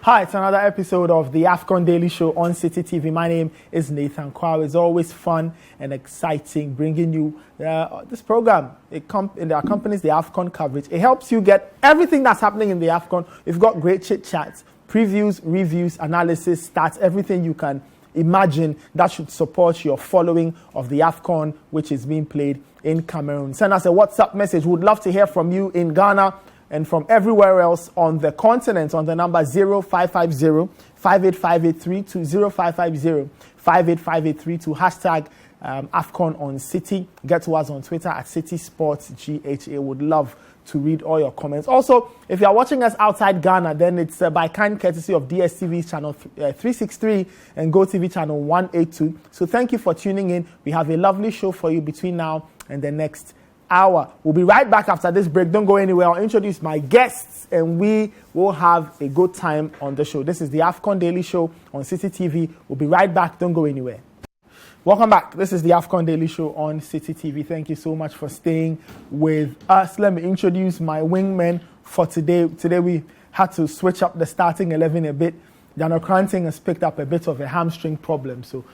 Hi, it's another episode of the AFCON Daily Show on Citi TV. My name is Nathan Kwao. It's always fun and exciting bringing you this program. It accompanies the AFCON coverage. It helps you get everything that's happening in the AFCON. We've got great chit-chats, previews, reviews, analysis, stats, everything you can imagine that should support your following of the AFCON, which is being played in Cameroon. Send us a WhatsApp message. We'd love to hear from you in Ghana and from everywhere else on the continent on the number 0550-585832, 0550-585832, hashtag AFCON on Citi. Get to us on Twitter at Citi Sports GHA. Would love to read all your comments. Also, if you are watching us outside Ghana, then it's by kind courtesy of DSTV's channel 363 and GoTV channel 182. So thank you for tuning in. We have a lovely show for you between now and the next hour. We'll be right back after this break. Don't go anywhere. I'll introduce my guests and we will have a good time on the show. This is the AFCON Daily Show on Citi TV. We'll be right back. Don't go anywhere. Welcome back. This is the AFCON Daily Show on Citi TV. Thank you so much for staying with us. Let me introduce my wingmen for today. Today we had to switch up the starting 11 a bit. Daniel Cranting has picked up a bit of a hamstring problem, so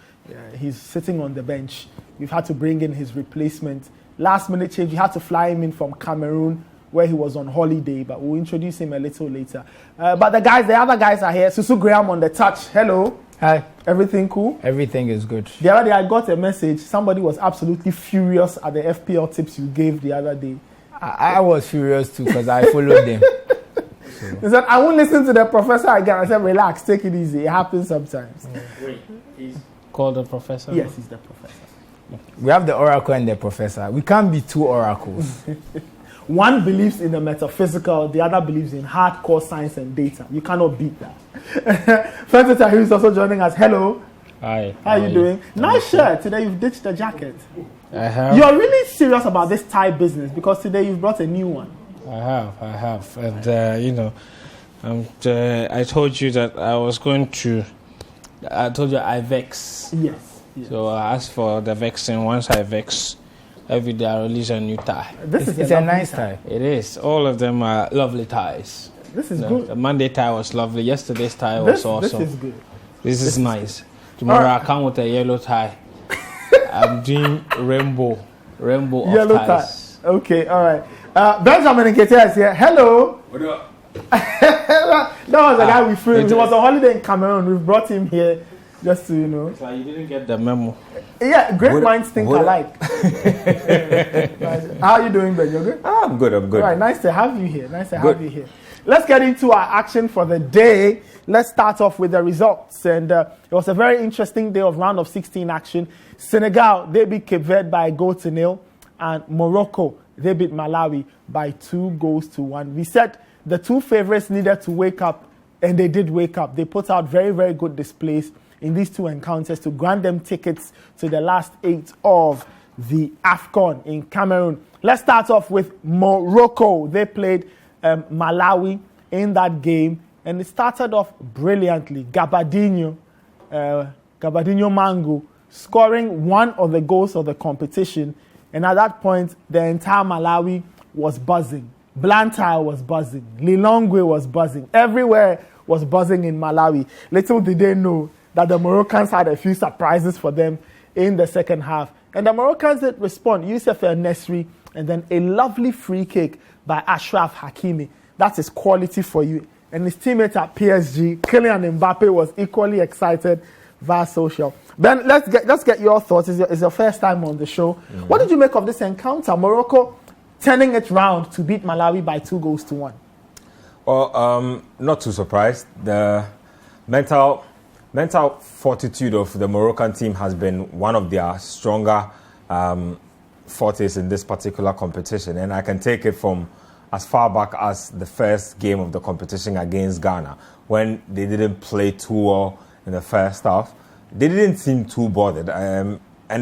he's sitting on the bench. We've had to bring in his replacement. Last minute change, we had to fly him in from Cameroon where he was on holiday, but we'll introduce him a little later. But the other guys are here. Susu Graham on the touch. Hello. Hi. Everything cool? Everything is good. The other day I got a message. Somebody was absolutely furious at the FPL tips you gave the other day. I was furious too because I followed them. He said, I won't listen to the professor again. I said, relax, take it easy. It happens sometimes. Wait, he's called the professor? Yes, he's the professor. We have the oracle and the professor. We can't be two oracles. One believes in the metaphysical, the other believes in hardcore science and data. You cannot beat that. Fenton Tahir is also joining us. Hello. Hi. How are you doing? Nice shirt. Today you've ditched the jacket. I have. You're really serious about this tie business because today you've brought a new one. I have. And, I told you that I told you I vex. Yes. So I asked for the vexing. Once I vex, every day I release a new tie. It's a nice tie. It is. All of them are lovely ties. This is good. The Monday tie was lovely. Yesterday's tie was awesome. This is good. This is nice. Tomorrow I come with a yellow tie. I'm doing rainbow Yellow of ties. tie. Okay, all right. Benjamin Nketiah is here. Hello. What up? That was the guy we flew. He was on holiday in Cameroon. We've brought him here just to, It's like you didn't get the memo. Yeah, great minds think alike. How are you doing, Ben? You're good? I'm good. All right, nice to have you here. Have you here. Let's get into our action for the day. Let's start off with the results. And it was a very interesting day of round of 16 action. Senegal, they beat Cape Verde by a goal to nil. And Morocco, they beat Malawi by 2-1. We said the two favorites needed to wake up, and they did wake up. They put out very, very good displays in these two encounters to grant them tickets to the last 8 of the AFCON in Cameroon. Let's start off with Morocco. They played Malawi in that game, and it started off brilliantly. Gabadinho Mango scoring one of the goals of the competition, and at that point, the entire Malawi was buzzing. Blantyre was buzzing. Lilongwe was buzzing. Everywhere was buzzing in Malawi. Little did they know that the Moroccans had a few surprises for them in the second half. And the Moroccans did respond. Youssef El Nesri, and then a lovely free kick by Ashraf Hakimi. That is quality for you. And his teammate at PSG, Kylian Mbappe, was equally excited via social. Ben, let's get your thoughts. It's your first time on the show. Mm-hmm. What did you make of this encounter? Morocco turning it round to beat Malawi by 2-1. Well, not too surprised. The mental fortitude of the Moroccan team has been one of their stronger fortes in this particular competition. And I can take it from as far back as the first game of the competition against Ghana, when they didn't play too well in the first half. They didn't seem too bothered. And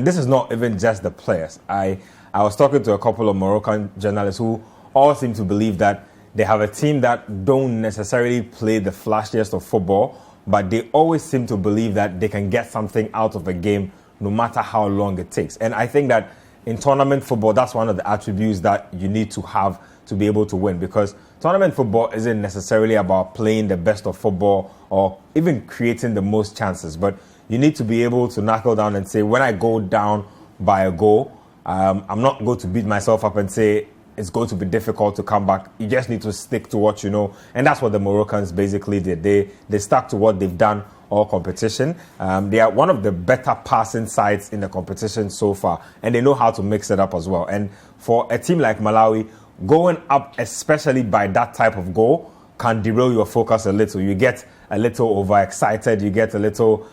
this is not even just the players. I was talking to a couple of Moroccan journalists who all seem to believe that they have a team that don't necessarily play the flashiest of football, but they always seem to believe that they can get something out of a game no matter how long it takes. And I think that in tournament football, that's one of the attributes that you need to have to be able to win, because tournament football isn't necessarily about playing the best of football or even creating the most chances, but you need to be able to knuckle down and say, when I go down by a goal, I'm not going to beat myself up and say it's going to be difficult to come back. You just need to stick to what you know. And that's what the Moroccans basically did. They stuck to what they've done all competition. They are one of the better passing sides in the competition so far. And they know how to mix it up as well. And for a team like Malawi, going up, especially by that type of goal, can derail your focus a little. You get a little overexcited. You get a little...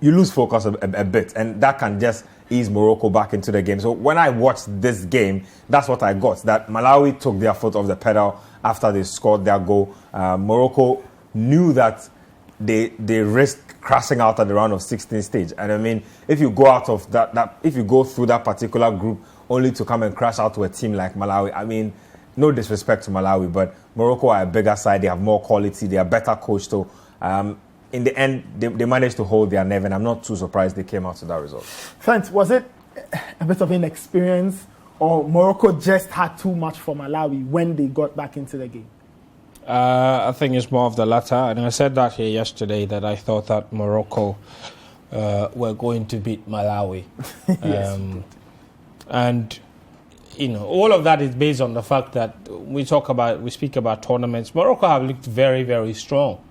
you lose focus a bit. And that can just ease Morocco back into the game. So when I watched this game, that's what I got. That Malawi took their foot off the pedal after they scored their goal. Morocco knew that they risked crashing out at the round of 16 stage. And I mean, if you go out of that if you go through that particular group only to come and crash out to a team like Malawi, I mean, no disrespect to Malawi, but Morocco are a bigger side. They have more quality. They are better coached. So in the end, they managed to hold their nerve, and I'm not too surprised they came out with that result. Friends, was it a bit of inexperience, or Morocco just had too much for Malawi when they got back into the game? I think it's more of the latter, and I said that here yesterday, that I thought that Morocco were going to beat Malawi. Yes. And you know, all of that is based on the fact that we speak about tournaments. Morocco have looked very, very strong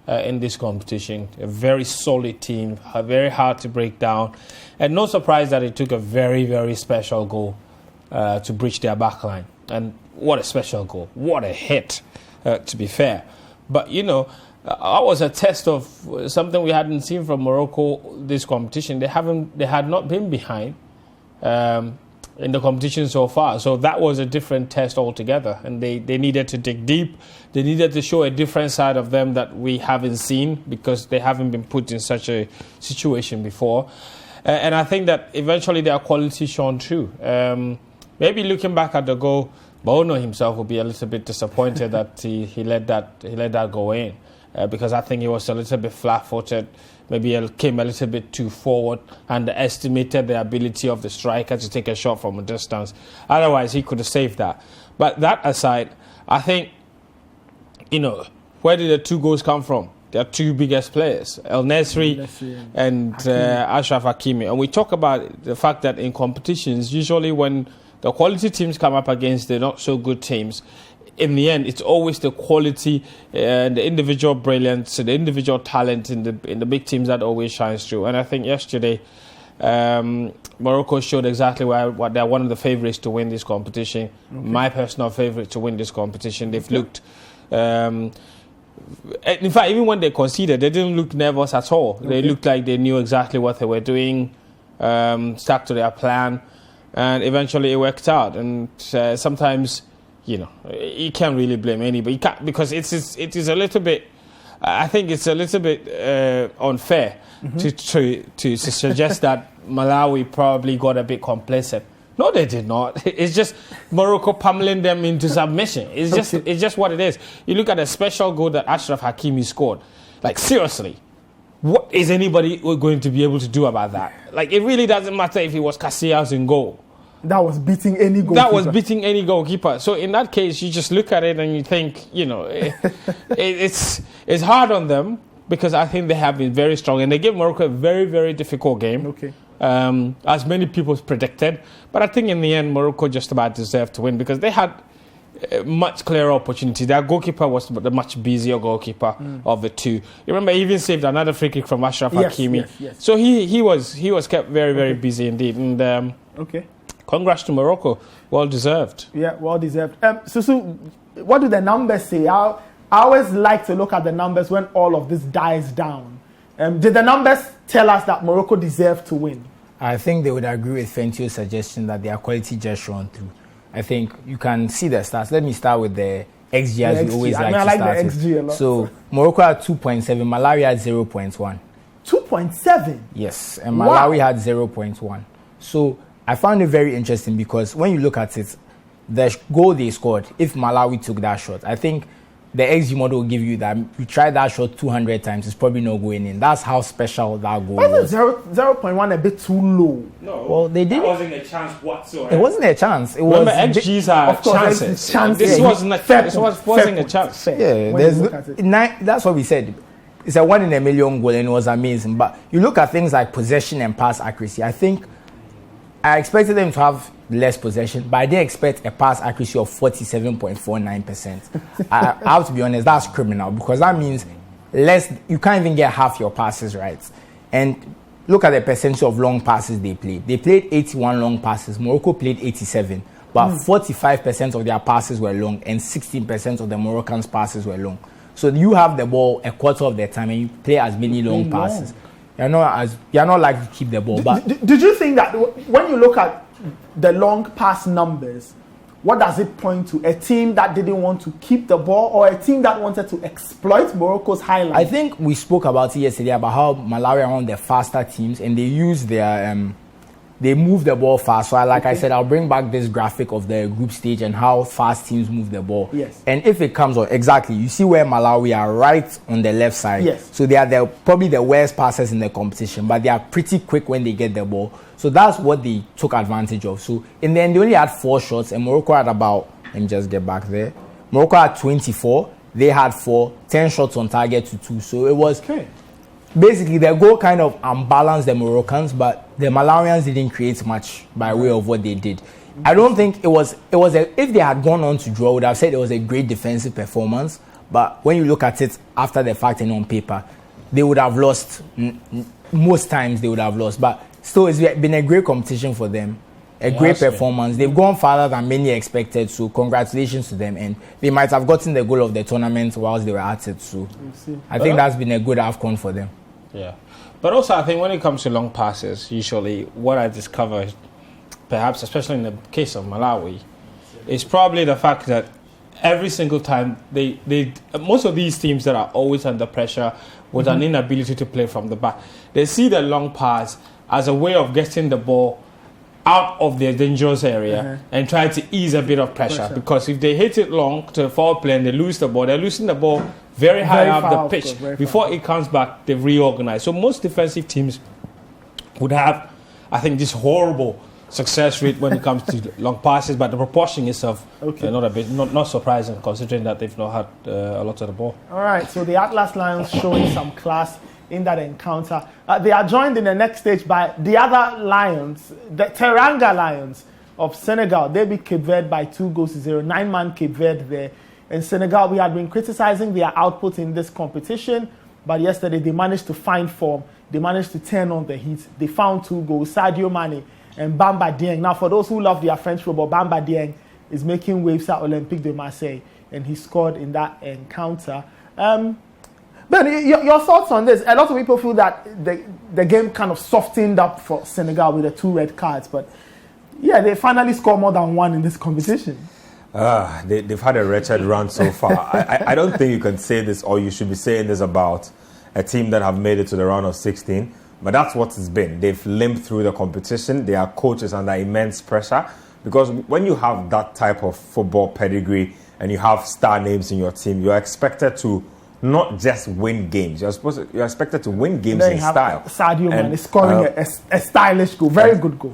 in this competition. A very solid team, very hard to break down, and no surprise that it took a very, very special goal to breach their backline. And what a special goal! What a hit! To be fair, but you know, that was a test of something we hadn't seen from Morocco this competition. They had not been behind in the competition so far. So that was a different test altogether. And they needed to dig deep. They needed to show a different side of them that we haven't seen, because they haven't been put in such a situation before. And I think that eventually their quality shone through. Maybe looking back at the goal, Bono himself will be a little bit disappointed that he let that go in, because I think he was a little bit flat-footed. Maybe he came a little bit too forward, underestimated the ability of the striker to take a shot from a distance. Otherwise, he could have saved that. But that aside, I think, you know, where did the two goals come from? Their two biggest players, El Nesri and Achraf Hakimi. And we talk about the fact that in competitions, usually when the quality teams come up against the not so good teams, in the end, it's always the quality and the individual brilliance, the individual talent in the big teams that always shines through. And I think yesterday, Morocco showed exactly what they're one of the favourites to win this competition. Okay. My personal favourite to win this competition. They've looked. In fact, even when they conceded, they didn't look nervous at all. Okay. They looked like they knew exactly what they were doing, stuck to their plan, and eventually it worked out. And sometimes, you know, you can't really blame anybody. You can't, because it is a little bit. I think it's a little bit unfair to suggest that Malawi probably got a bit complacent. No, they did not. It's just Morocco pummeling them into submission. It's just what it is. You look at the special goal that Achraf Hakimi scored. Like, seriously, what is anybody going to be able to do about that? Like, it really doesn't matter if it was Casillas in goal. That was beating any goalkeeper. That was beating any goalkeeper. So in that case, you just look at it and you think, you know, it's hard on them, because I think they have been very strong. And they gave Morocco a very, very difficult game. Okay. As many people predicted. But I think in the end, Morocco just about deserved to win, because they had much clearer opportunity. Their goalkeeper was the much busier goalkeeper of the two. You remember, he even saved another free kick from Achraf Hakimi. Yes. So he was kept very, very busy indeed. And congrats to Morocco. Well deserved. Yeah, well deserved. Susu, what do the numbers say? I always like to look at the numbers when all of this dies down. Did the numbers tell us that Morocco deserved to win? I think they would agree with Fentio's suggestion that their quality just shone through. I think you can see the stats. Let me start with the XG, as we always like to start the XG a lot. So Morocco had 2.7, Malawi had 0.1. 2.7? Yes, and Malawi had 0.1. So I found it very interesting, because when you look at it, the goal they scored, if Malawi took that shot, I think the XG model will give you that you try that shot 200 times, it's probably not going in. That's how special that goal was. 0.1 a bit too low? No. Well, they did. That wasn't a chance whatsoever. It wasn't a chance. It Remember, was. XGs are chances. This wasn't a chance. Yeah, that's what we said. It's a 1 in a million goal, and it was amazing. But you look at things like possession and pass accuracy. I think I expected them to have less possession, but I didn't expect a pass accuracy of 47.49%. I have to be honest, that's criminal, because that means you can't even get half your passes right. And look at the percentage of long passes they played. They played 81 long passes. Morocco played 87, but 45% of their passes were long, and 16% of the Moroccans' passes were long. So you have the ball a quarter of the time, and you play as many long passes. You're not likely to keep the ball. But did you think that when you look at the long pass numbers, what does it point to? A team that didn't want to keep the ball, or a team that wanted to exploit Morocco's highlights? I think we spoke about it yesterday about how Malawi are one of the faster teams, and they use their they move the ball fast. So I said, I'll bring back this graphic of the group stage and how fast teams move the ball. Yes. And if it comes on, exactly, you see where Malawi are right on the left side. Yes. So they are probably the worst passers in the competition, but they are pretty quick when they get the ball. So that's what they took advantage of. So in the end, they only had 4 shots, and Morocco had about, let me just get back there. Morocco had 24. They had 4, 10 shots on target to 2. So it was... Okay. Basically, the goal kind of unbalanced the Moroccans, but the Malawians didn't create much by way of what they did. I don't think if they had gone on to draw, I would have said it was a great defensive performance. But when you look at it after the fact and on paper, they would have lost. Most times they would have lost. But still, it's been a great competition for them. A great performance. They've gone farther than many expected, so congratulations to them. And they might have gotten the goal of the tournament whilst they were at it. So I think that's been a good AFCON for them. Yeah. But also, I think when it comes to long passes, usually what I discover, perhaps especially in the case of Malawi, is probably the fact that every single time most of these teams that are always under pressure with an inability to play from the back, they see the long pass as a way of getting the ball out of their dangerous area and try to ease a bit of pressure. Because if they hit it long to the forward play and they lose the ball, they're losing the ball very high up the pitch. Before it comes back, they reorganize. So most defensive teams would have, I think, this horrible success rate when it comes to long passes, but the proportion itself not surprising, considering that they've not had a lot of the ball. All right, so the Atlas Lions showing some class in that encounter. They are joined in the next stage by the other Lions, the Teranga Lions of Senegal. They beat Cape Verde by 2-0. 9-man Cape Verde there. In Senegal, we had been criticizing their output in this competition, but yesterday they managed to find form. They managed to turn on the heat. They found 2 goals, Sadio Mane and Bamba Dieng. Now, for those who love their French football, Bamba Dieng is making waves at Olympique de Marseille, and he scored in that encounter. Ben, your thoughts on this? A lot of people feel that the game kind of softened up for Senegal with the 2 red cards, but yeah, they finally scored more than 1 in this competition. They've had a wretched run so far. I don't think you can say this, or you should be saying this about a team that have made it to the round of 16, but that's what it's been. They've limped through the competition. Their coach is under immense pressure, because when you have that type of football pedigree and you have star names in your team, you're expected to not just win games. You're expected to win games in style. Sadio Mane scoring a stylish goal, very good goal.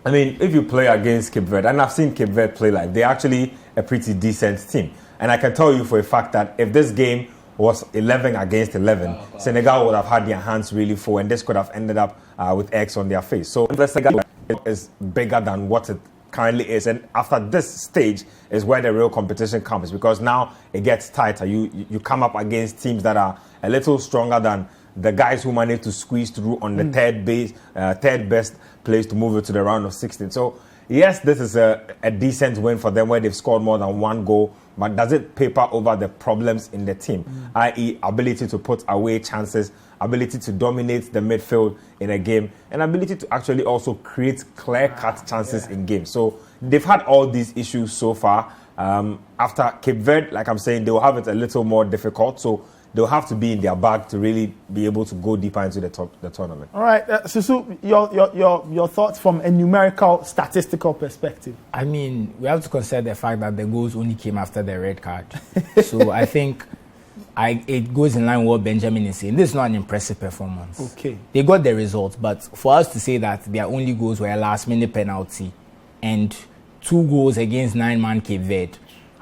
I mean, if you play against Cape Verde, and I've seen Cape Verde play live, they're actually a pretty decent team. And I can tell you for a fact that if this game was 11 against 11, Senegal would have had their hands really full, and this could have ended up with X on their face. So Senegal is bigger than what it currently is, and after this stage is where the real competition comes, because now it gets tighter. You come up against teams that are a little stronger than the guys who managed to squeeze through on the third best place to move it to the round of 16. So yes, this is a decent win for them where they've scored more than 1 goal, but does it paper over the problems in the team, i.e. ability to put away chances, ability to dominate the midfield in a game, and ability to actually also create clear-cut chances in games. So they've had all these issues so far. After Cape Verde, like I'm saying, they will have it a little more difficult. So they'll have to be in their bag to really be able to go deeper into the tournament. All right, Susu, your thoughts from a numerical, statistical perspective. I mean, we have to consider the fact that the goals only came after the red card. So I think it goes in line with what Benjamin is saying. This is not an impressive performance. Okay. They got the result, but for us to say that their only goals were a last-minute penalty and 2 goals against 9-man Cape Verde,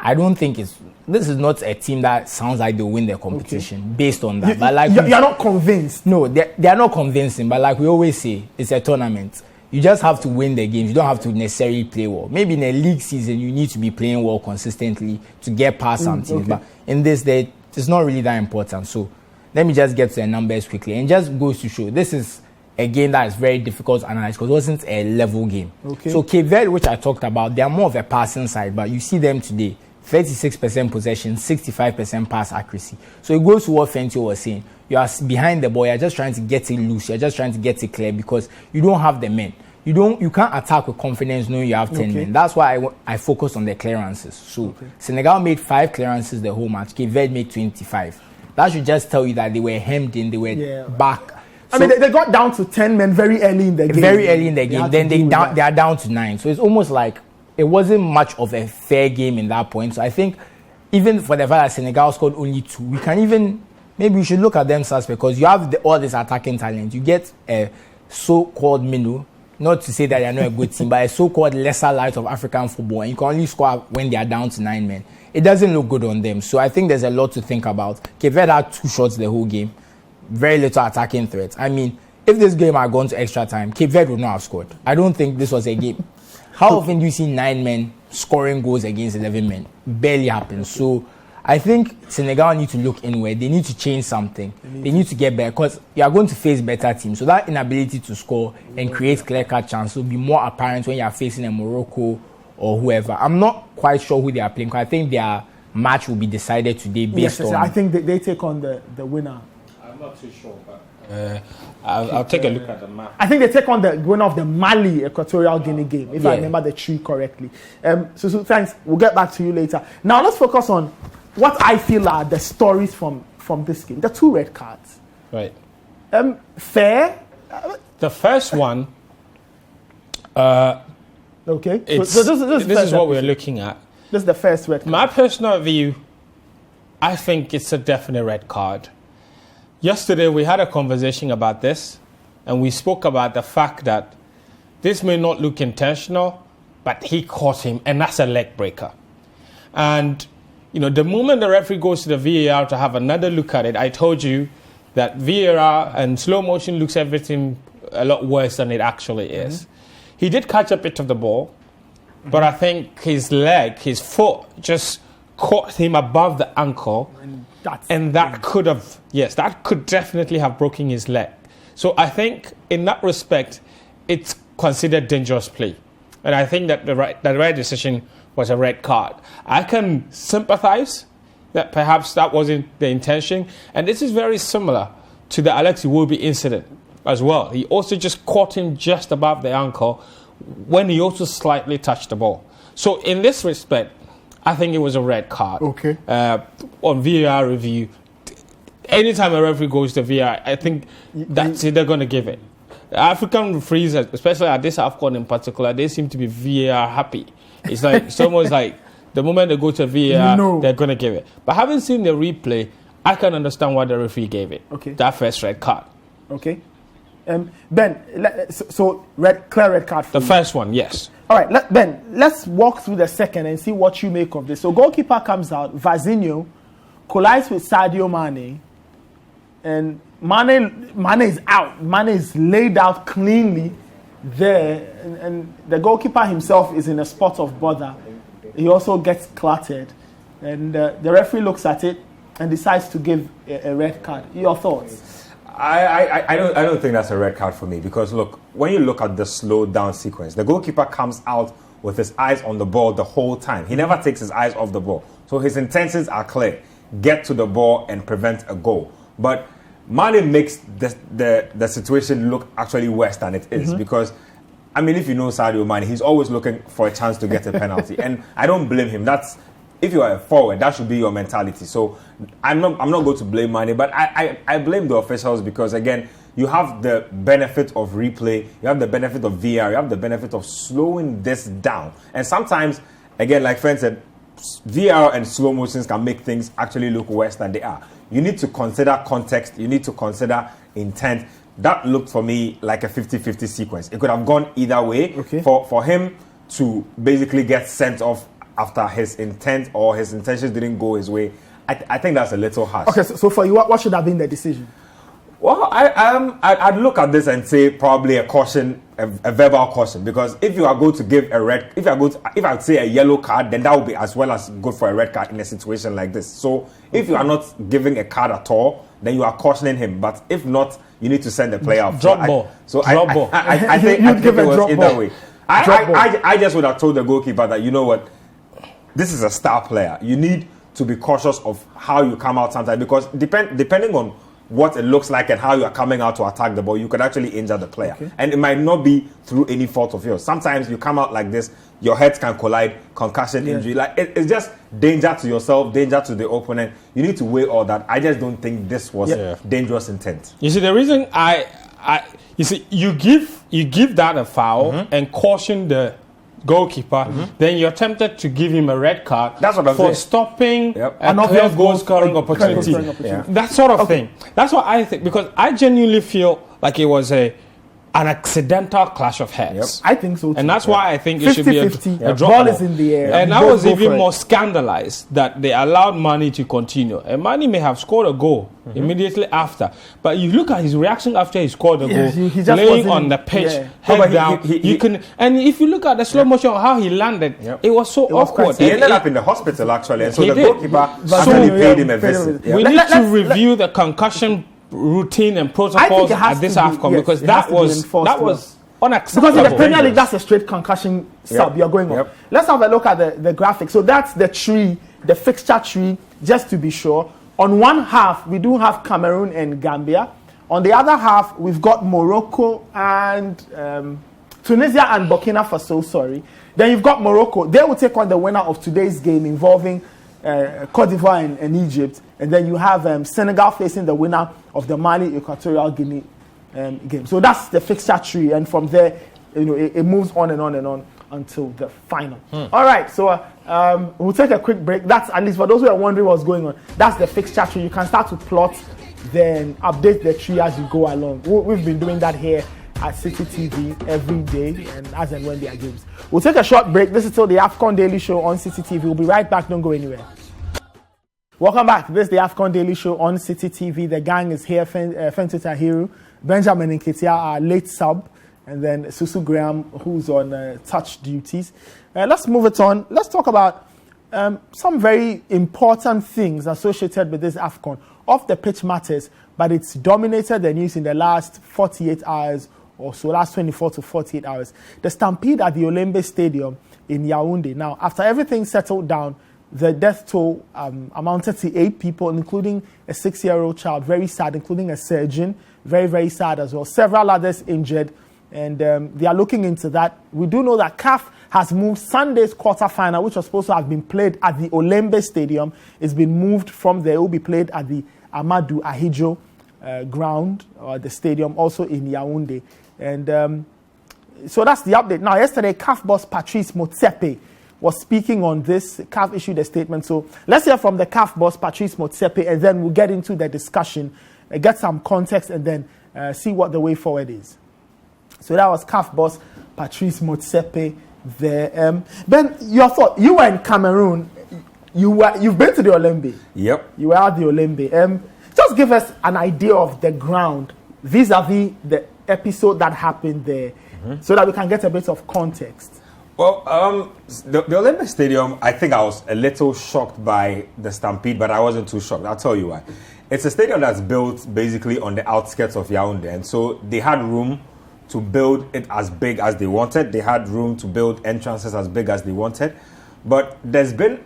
I don't think this is not a team that sounds like they'll win the competition based on that. But like you're not convinced? No, they are not convincing. But like we always say, it's a tournament. You just have to win the games. You don't have to necessarily play well. Maybe in a league season, you need to be playing well consistently to get past some teams. Okay. But in this, it's not really that important. So let me just get to the numbers quickly. And just goes to show, this is a game that is very difficult to analyze because it wasn't a level game. Okay. So Cape Verde, which I talked about, they are more of a passing side. But you see them today. 36% possession, 65% pass accuracy. So it goes to what Fentio was saying. You are behind the ball, you're just trying to get it loose, you're just trying to get it clear because you don't have the men. You can't attack with confidence knowing you have 10 men. That's why I focus on the clearances. So Senegal made 5 clearances the whole match, Cape Verde made 25. That should just tell you that they were hemmed in, they were back. I mean, they got down to 10 men very early in the game. Very early in the game. Then they are down to 9. So it's almost like it wasn't much of a fair game in that point. So I think even for the fact that Senegal scored only 2, we can maybe we should look at themselves because you have all this attacking talent. You get a so-called Minu, not to say that they are not a good team, but a so-called lesser light of African football, and you can only score when they are down to 9 men. It doesn't look good on them. So I think there's a lot to think about. Cape Verde had 2 shots the whole game. Very little attacking threats. I mean, if this game had gone to extra time, Cape Verde would not have scored. I don't think this was a game. How often do you see 9 men scoring goals against 11 men? Barely happens. So I think Senegal need to look inward. They need to change something. They need to get better because you are going to face better teams. So that inability to score and create clear-cut chances will be more apparent when you are facing a Morocco or whoever. I'm not quite sure who they are playing because I think their match will be decided today based on... I think they take on the winner. I'm not too sure, but... I'll take a look at the map. I think they take on the winner of the Mali Equatorial Guinea game, if I remember the tree correctly. So thanks. We'll get back to you later. Now let's focus on what I feel are the stories from this game. The 2 red cards. Right. Fair. The first one. Okay. So this is what we're looking at. This is the first red card. My personal view, I think it's a definite red card. Yesterday, we had a conversation about this, and we spoke about the fact that this may not look intentional, but he caught him, and that's a leg breaker. And, the moment the referee goes to the VAR to have another look at it, I told you that VAR and slow motion looks everything a lot worse than it actually is. He did catch a bit of the ball, but I think his foot just caught him above the ankle. And that could definitely have broken his leg. So I think in that respect, it's considered dangerous play. And I think that the right decision was a red card. I can sympathize that perhaps that wasn't the intention. And this is very similar to the Alex Iwobi incident as well. He also just caught him just above the ankle when he also slightly touched the ball. So in this respect, I think it was a red card. Okay. On VAR review, anytime a referee goes to VAR, I think that's it, they're going to give it. African referees, especially at this AFCON in particular, they seem to be VAR happy. It's almost like the moment they go to VAR, they're going to give it. But having seen the replay, I can understand why the referee gave it. Okay. That first red card. Okay. Ben, so clear red card for the first one, yes. All right, Ben, let's walk through the second and see what you make of this. So goalkeeper comes out, Vazinho collides with Sadio Mane, and Mane is out. Mane is laid out cleanly there, and the goalkeeper himself is in a spot of bother. He also gets clattered, and the referee looks at it and decides to give a red card. Your thoughts? I don't think that's a red card for me because look, when you look at the slow down sequence, the goalkeeper comes out with his eyes on the ball the whole time. He never takes his eyes off the ball. So his intentions are clear. Get to the ball and prevent a goal. But Mane makes the situation look actually worse than it is because, I mean, if you know Sadio Mane, he's always looking for a chance to get a penalty. And I don't blame him. if you are a forward, that should be your mentality. So I'm not going to blame Mane, but I blame the officials because again, you have the benefit of replay, you have the benefit of VR, you have the benefit of slowing this down. And sometimes, again, like friends said, VR and slow motions can make things actually look worse than they are. You need to consider context, you need to consider intent. That looked for me like a 50-50 sequence. It could have gone either way. Okay. For him to basically get sent off after his intent or his intentions didn't go his way, I think that's a little harsh. Okay, so for you, what should have been the decision? Well, I'd look at this and say probably a caution, a verbal caution, because if you are going to give a red, if I would say a yellow card, then that would be as well as good for a red card in a situation like this. So if you are not giving a card at all, then you are cautioning him. But if not, you need to send the player off. Drop ball. I think it was either way. I just would have told the goalkeeper that, you know what, this is a star player. You need to be cautious of how you come out sometimes, because depending on what it looks like and how you are coming out to attack the ball, you could actually injure the player. Okay. And it might not be through any fault of yours. Sometimes you come out like this, your heads can collide, concussion, injury. Like it's just danger to yourself, danger to the opponent. You need to weigh all that. I just don't think this was dangerous intent. You see, the reason you give that a foul and caution the goalkeeper, then you're tempted to give him a red card for stopping an clear goal scoring opportunity. That sort of thing. That's what I think, because I genuinely feel like it was an accidental clash of heads. I think so too. And that's why I think it should be a drop ball is in the air. And I was even more scandalized that they allowed Mane to continue. And Mane may have scored a goal immediately after, but you look at his reaction after he scored a goal, he just laying on the pitch, head down. And if you look at the slow motion of how he landed, it was so awkward. He ended up in the hospital actually, and so the goalkeeper actually paid him a visit. We need to review the concussion routine and protocols at this AFCON, because that was unacceptable. Because in the Premier League, that's a straight concussion sub you're going on. Let's have a look at the graphic. So that's the tree, the fixture tree, just to be sure. On one half, we do have Cameroon and Gambia. On the other half, we've got Morocco and Tunisia and Burkina Faso, sorry. Then you've got Morocco. They will take on the winner of today's game involving Cote d'Ivoire and Egypt. And then you have Senegal facing the winner of the Mali Equatorial Guinea game. So that's the fixture tree. And from there, it moves on and on and on until the final. All right, so we'll take a quick break. That's, at least for those who are wondering what's going on, that's the fixture tree. You can start to plot, then update the tree as you go along. We've been doing that here at Citi TV every day and as and when there are games. We'll take a short break. This is still the AFCON Daily Show on Citi TV. We'll be right back. Don't go anywhere. Welcome back. This is the AFCON Daily Show on Citi TV. The gang is here. Fenton Tahiru, Benjamin Nketia, our late sub, and then Susu Graham, who's on touch duties. Let's move it on. Let's talk about some very important things associated with this AFCON. Off the pitch matters, but it's dominated the news in the last 48 hours or so, last 24 to 48 hours. The stampede at the Olembe Stadium in Yaoundé. Now, after everything settled down, the death toll amounted to 8 people, including a 6-year-old child. Very sad, including a surgeon. Very, very sad as well. Several others injured, and they are looking into that. We do know that CAF has moved Sunday's quarterfinal, which was supposed to have been played at the Olembe Stadium. It's been moved from there. It will be played at the Amadou Ahidjo ground, or the stadium, also in Yaoundé. And so that's the update. Now, yesterday, CAF boss Patrice Motsepe was speaking on this. CAF issued a statement. So let's hear from the CAF boss, Patrice Motsepe, and then we'll get into the discussion, get some context, and then see what the way forward is. So that was CAF boss Patrice Motsepe there. Ben, your thought, you were in Cameroon. You've been to the Olembe. Yep. You were at the Olembe. Just give us an idea of the ground vis-a-vis the episode that happened there, so that we can get a bit of context. Well, the Olympic Stadium, I think I was a little shocked by the stampede, but I wasn't too shocked. I'll tell you why. It's a stadium that's built basically on the outskirts of Yaoundé, and so they had room to build it as big as they wanted. They had room to build entrances as big as they wanted, but there's been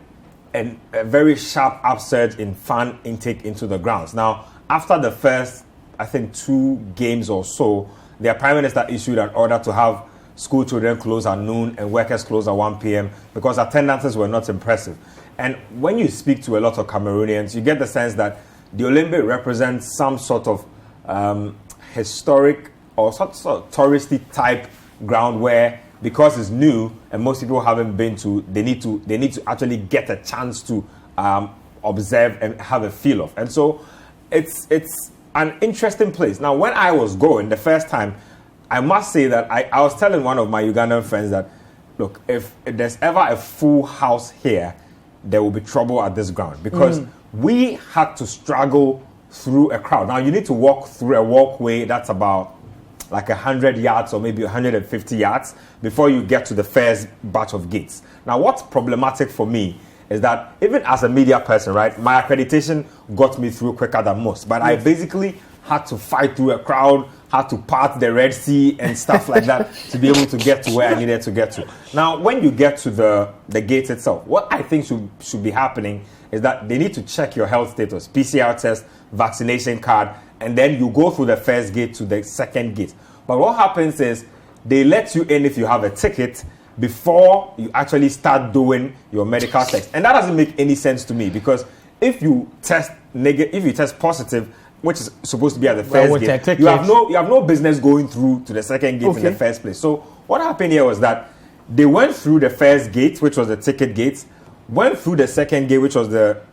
a very sharp upsurge in fan intake into the grounds. Now, after the first, I think, 2 games or so, their Prime Minister issued an order to have school children close at noon and workers close at 1 p.m. because attendances were not impressive. And when you speak to a lot of Cameroonians, you get the sense that the Olympic represents some sort of historic or sort of touristy type ground where, because it's new and most people haven't been to, they need to actually get a chance to observe and have a feel of. And so it's an interesting place. Now, when I was going the first time, I must say that I was telling one of my Ugandan friends that, look, if there's ever a full house here, there will be trouble at this ground, because we had to struggle through a crowd. Now, you need to walk through a walkway that's about like 100 yards or maybe 150 yards before you get to the first batch of gates. Now, what's problematic for me is that even as a media person, right, my accreditation got me through quicker than most, but I basically had to fight through a crowd, had to part the Red Sea and stuff like that to be able to get to where I needed to get to. Now, when you get to the gate itself, what I think should be happening is that they need to check your health status, PCR test, vaccination card, and then you go through the first gate to the second gate. But what happens is they let you in if you have a ticket before you actually start doing your medical checks. And that doesn't make any sense to me, because if you test positive, which is supposed to be at the first gate, you have no business going through to the second gate in the first place. So what happened here was that they went through the first gate, which was the ticket gate, went through the second gate, which was the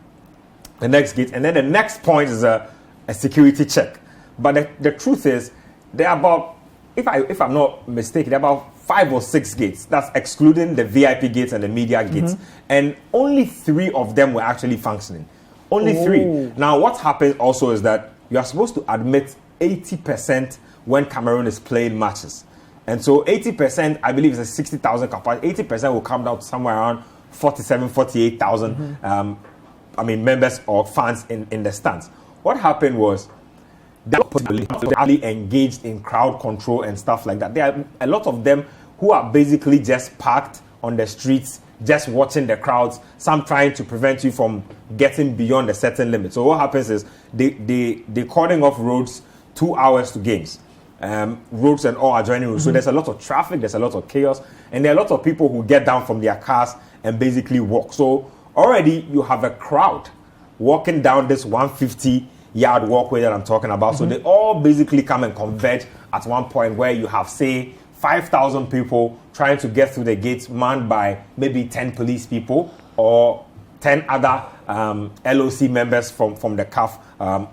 next gate, and then the next point is a security check. But the truth is, there are about, if I'm not mistaken, there are about 5 or 6 gates. That's excluding the VIP gates and the media gates. And only 3 of them were actually functioning. Only 3. Now, what happens also is that you are supposed to admit 80% when Cameroon is playing matches. And so 80%, I believe, is a 60,000 capacity. 80% will come down to somewhere around 47, 48,000 members or fans in the stands. What happened was they were engaged in crowd control and stuff like that. There are a lot of them who are basically just parked on the streets, just watching the crowds, some trying to prevent you from getting beyond a certain limit. So what happens is they're calling off roads 2 hours to games. Roads and all adjoining roads. So there's a lot of traffic, there's a lot of chaos, and there are a lot of people who get down from their cars and basically walk. So already you have a crowd walking down this 150-yard walkway that I'm talking about. So they all basically come and converge at one point where you have, say, 5,000 people trying to get through the gates, manned by maybe 10 police people or 10 other LOC members from the CAF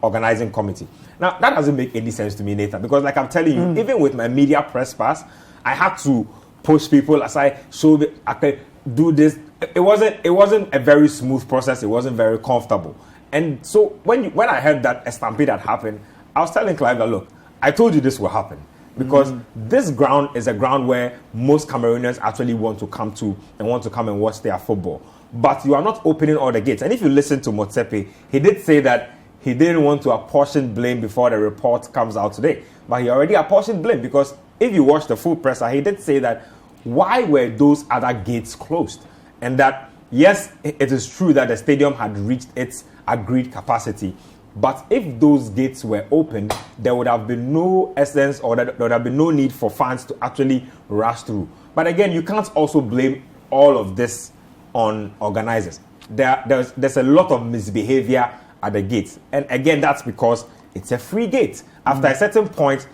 organizing committee. Now, that doesn't make any sense to me, Nathan, because like I'm telling you, even with my media press pass, I had to push people aside, so that I could do this. It wasn't a very smooth process. It wasn't very comfortable. And so when I heard that a stampede had happened, I was telling Clive that, look, I told you this will happen. Because this ground is a ground where most Cameroonians actually want to come to and want to come and watch their football. But you are not opening all the gates. And if you listen to Motsepe, he did say that he didn't want to apportion blame before the report comes out today. But he already apportioned blame, because if you watch the full presser, he did say that why were those other gates closed? And that, yes, it is true that the stadium had reached its agreed capacity. But if those gates were opened, there would have been no essence, or there would have been no need for fans to actually rush through. But again, you can't also blame all of this on organizers. There's a lot of misbehavior at the gates. And again, that's because it's a free gate. After a certain point,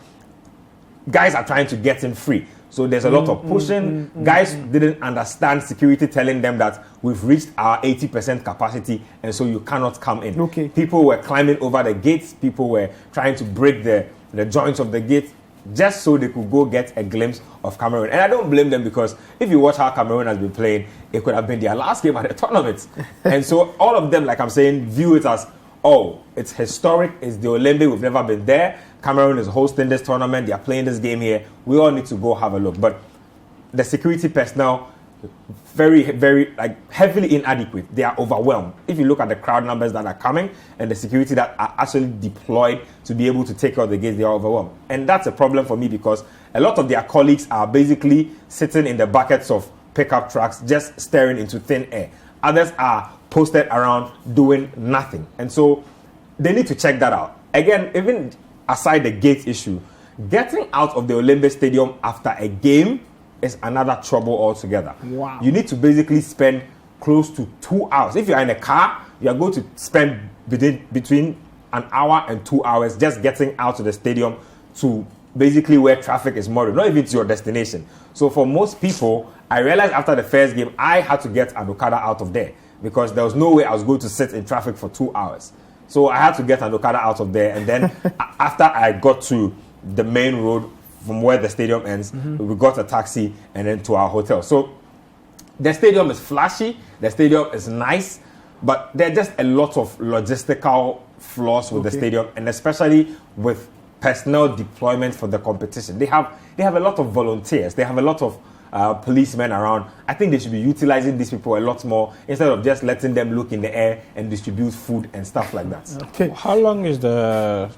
guys are trying to get in free. So there's a lot of pushing. Guys didn't understand security telling them that we've reached our 80% capacity and so you cannot come in. Okay. People were climbing over the gates. People were trying to break the joints of the gate just so they could go get a glimpse of Cameroon. And I don't blame them, because if you watch how Cameroon has been playing, it could have been their last game at the tournament. And so all of them, like I'm saying, view it as, oh, it's historic, it's the Olympic, we've never been there. Cameroon is hosting this tournament, they are playing this game here. We all need to go have a look. But the security personnel, very, very, heavily inadequate. They are overwhelmed. If you look at the crowd numbers that are coming and the security that are actually deployed to be able to take out the gates, they are overwhelmed. And that's a problem for me, because a lot of their colleagues are basically sitting in the buckets of pickup trucks, just staring into thin air. Others are posted around doing nothing. And so they need to check that out. Again, even aside the gate issue, getting out of the Olympic Stadium after a game is another trouble altogether. Wow. You need to basically spend close to 2 hours. If you're in a car, you are going to spend between an hour and 2 hours just getting out to the stadium to basically where traffic is moderate, not even to your destination. So for most people, I realized after the first game, I had to get an Okada out of there because there was no way I was going to sit in traffic for 2 hours. So I had to get an Okada out of there. And then after I got to the main road from where the stadium ends, we got a taxi and then to our hotel. So the stadium is flashy, the stadium is nice, but there are just a lot of logistical flaws with the stadium, and especially with personnel deployment for the competition. They have a lot of volunteers, they have a lot of policemen around. I think they should be utilizing these people a lot more instead of just letting them look in the air and distribute food and stuff like that. Okay. How long is the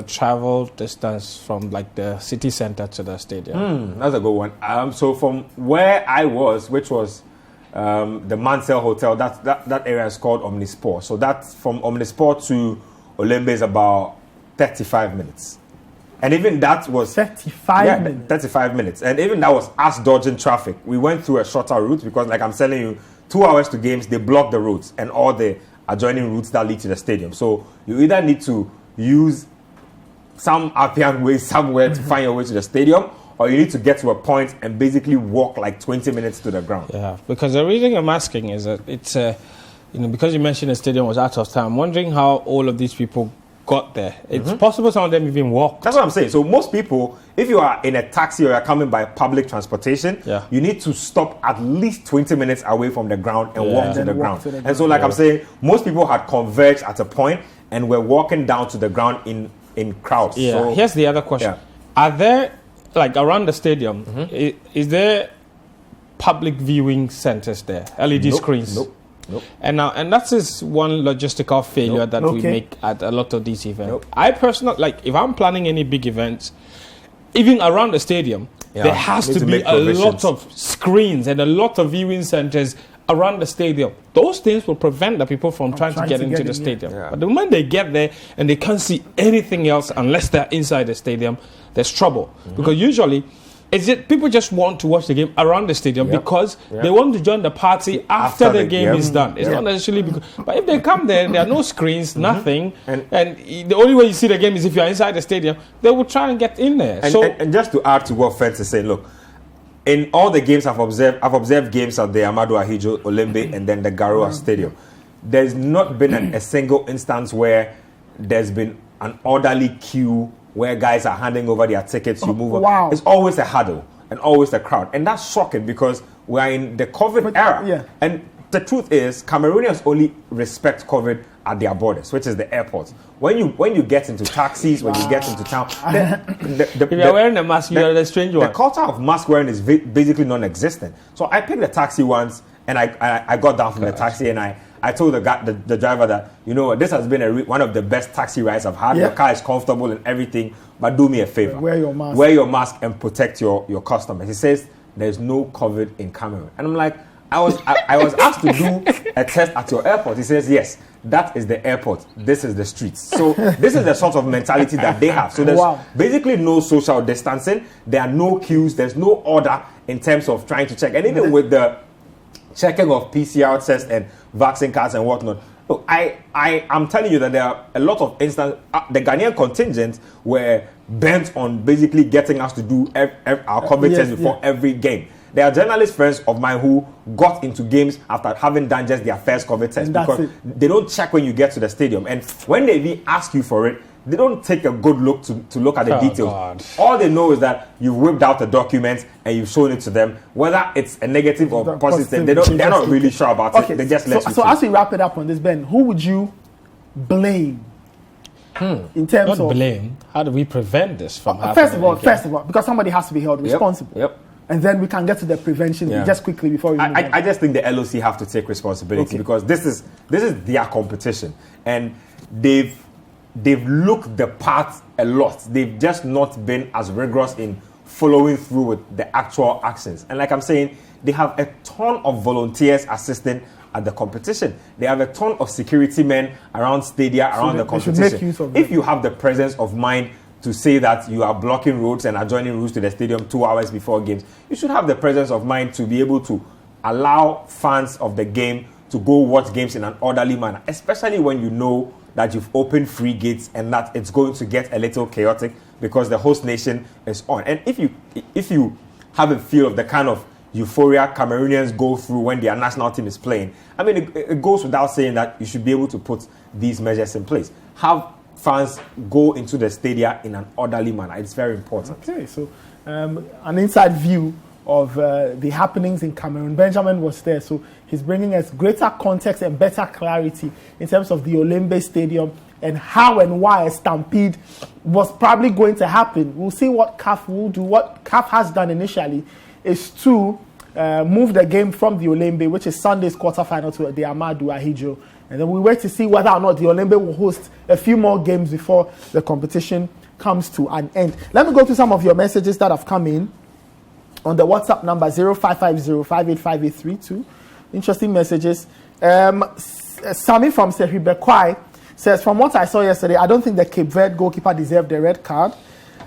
travel distance from like the city center to the stadium? That's a good one. So from where I was, which was the Mansell Hotel, that area is called Omnisport. So that's from Omnisport to Olembe is about 35 minutes. And even that was 35 minutes. 35 minutes. And even that was us dodging traffic. We went through a shorter route because, like I'm telling you, 2 hours to games, they block the roads and all the adjoining routes that lead to the stadium. So you either need to use some Appian way somewhere to find your way to the stadium, or you need to get to a point and basically walk like 20 minutes to the ground. Yeah, because the reason I'm asking is that it's, because you mentioned the stadium was out of time, I'm wondering how all of these people got there. It's possible some of them even walked. That's what I'm saying. So most people, if you are in a taxi or you're coming by public transportation, you need to stop at least 20 minutes away from the ground and walk to the ground. And so like I'm saying, most people had converged at a point and were walking down to the ground in crowds. Yeah. So, here's the other question. Are there, like around the stadium, is there public viewing centers there? LED screens? Nope. And that is one logistical failure that we make at a lot of these events. I personally, like, if I'm planning any big events, even around the stadium, there has to be a lot of screens and a lot of viewing centers around the stadium. Those things will prevent the people from trying to get into the stadium. But the moment they get there and they can't see anything else unless they're inside the stadium, there's trouble. Because usually, people just want to watch the game around the stadium because they want to join the party after the game is done. It's not necessarily because... But if they come there and there are no screens, nothing, and the only way you see the game is if you're inside the stadium, they will try and get in there. And just to add to what Fence is saying, look, in all the games I've observed games at the Amadou Ahidjo, Olembe, and then the Garoua Stadium. There's not been a single instance where there's been an orderly queue where guys are handing over their tickets, you move up. It's always a huddle and always a crowd. And that's shocking because we are in the COVID era. And the truth is, Cameroonians only respect COVID at their borders, which is the airports. When you get into taxis, when you get into town, if you're wearing a mask, you're the strange one. The culture of mask wearing is basically non-existent. So I picked the taxi once, and I got down from the taxi, and I told the driver that, you know what, this has been one of the best taxi rides I've had. Your car is comfortable and everything, but do me a favor. Wear your mask. Wear your mask and protect your customers. He says there's no COVID in Cameroon. And I'm like, I was asked to do a test at your airport. He says, yes, that is the airport. This is the streets. So this is the sort of mentality that they have. So there's basically no social distancing. There are no queues. There's no order in terms of trying to check. And even with the checking of PCR tests and vaccine cards and whatnot. Look, I'm telling you that there are a lot of instances. The Ghanaian contingent were bent on basically getting us to do our COVID test before every game. There are journalist friends of mine who got into games after having done just their first COVID test because they don't check when you get to the stadium. And when they even ask you for it, they don't take a good look to look at the details. God. All they know is that you've whipped out the document and you've shown it to them. Whether it's a negative or positive, they're not really sure about it. They just let you. So as we wrap it up on this, Ben, who would you blame? In terms not blame. How do we prevent this from happening? First of all, because somebody has to be held responsible. And then we can get to the prevention just quickly before we move on. I just think the LOC have to take responsibility because this is their competition, and they've looked the part a lot. They've just not been as rigorous in following through with the actual actions. And like I'm saying, they have a ton of volunteers assisting at the competition. They have a ton of security men around stadia, around the competition. If you have the presence of mind to say that you are blocking roads and adjoining routes to the stadium 2 hours before games, you should have the presence of mind to be able to allow fans of the game to go watch games in an orderly manner, especially when you know that you've opened free gates and that it's going to get a little chaotic because the host nation is on. And if you have a feel of the kind of euphoria Cameroonians go through when their national team is playing, I mean, it goes without saying that you should be able to put these measures in place. Have fans go into the stadia in an orderly manner. It's very important. Okay, so an inside view of the happenings in Cameroon. Benjamin was there, so he's bringing us greater context and better clarity in terms of the Olembe Stadium and how and why a stampede was probably going to happen. We'll see what CAF will do. What CAF has done initially is to move the game from the Olembe, which is Sunday's quarterfinal, to the Amadou Ahidjo. And then we wait to see whether or not the Olembe will host a few more games before the competition comes to an end. Let me go to some of your messages that have come in on the WhatsApp number 0550585832. Interesting messages. Sami from Sehibekwai says, from what I saw yesterday, I don't think the Cape Verde goalkeeper deserved the red card.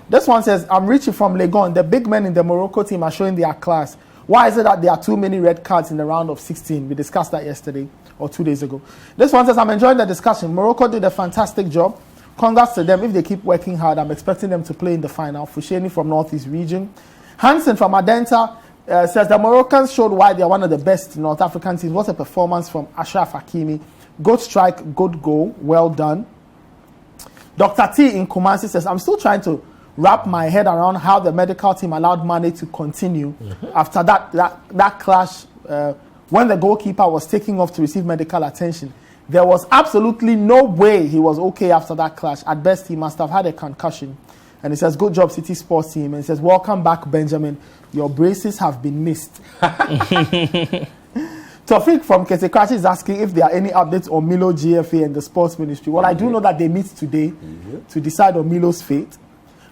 This one says, I'm Richie from Legon. The big men in the Morocco team are showing their class. Why is it that there are too many red cards in the round of 16? We discussed that yesterday or 2 days ago. This one says, I'm enjoying the discussion. Morocco did a fantastic job. Congrats to them. If they keep working hard, I'm expecting them to play in the final. Fusheni from Northeast region. Hansen from Adenta says the Moroccans showed why they are one of the best North African teams. What a performance from Ashraf Hakimi. Good strike, good goal. Well done. Dr. T in Kumasi says, I'm still trying to wrap my head around how the medical team allowed Mane to continue after that clash when the goalkeeper was taking off to receive medical attention. There was absolutely no way he was okay after that clash. At best, he must have had a concussion. And he says, good job, Citi Sports team. And he says, welcome back, Benjamin. Your braces have been missed. Tofik from Ketekrachi is asking if there are any updates on Milo GFA and the sports ministry. Well, I do know that they meet today to decide on Milo's fate.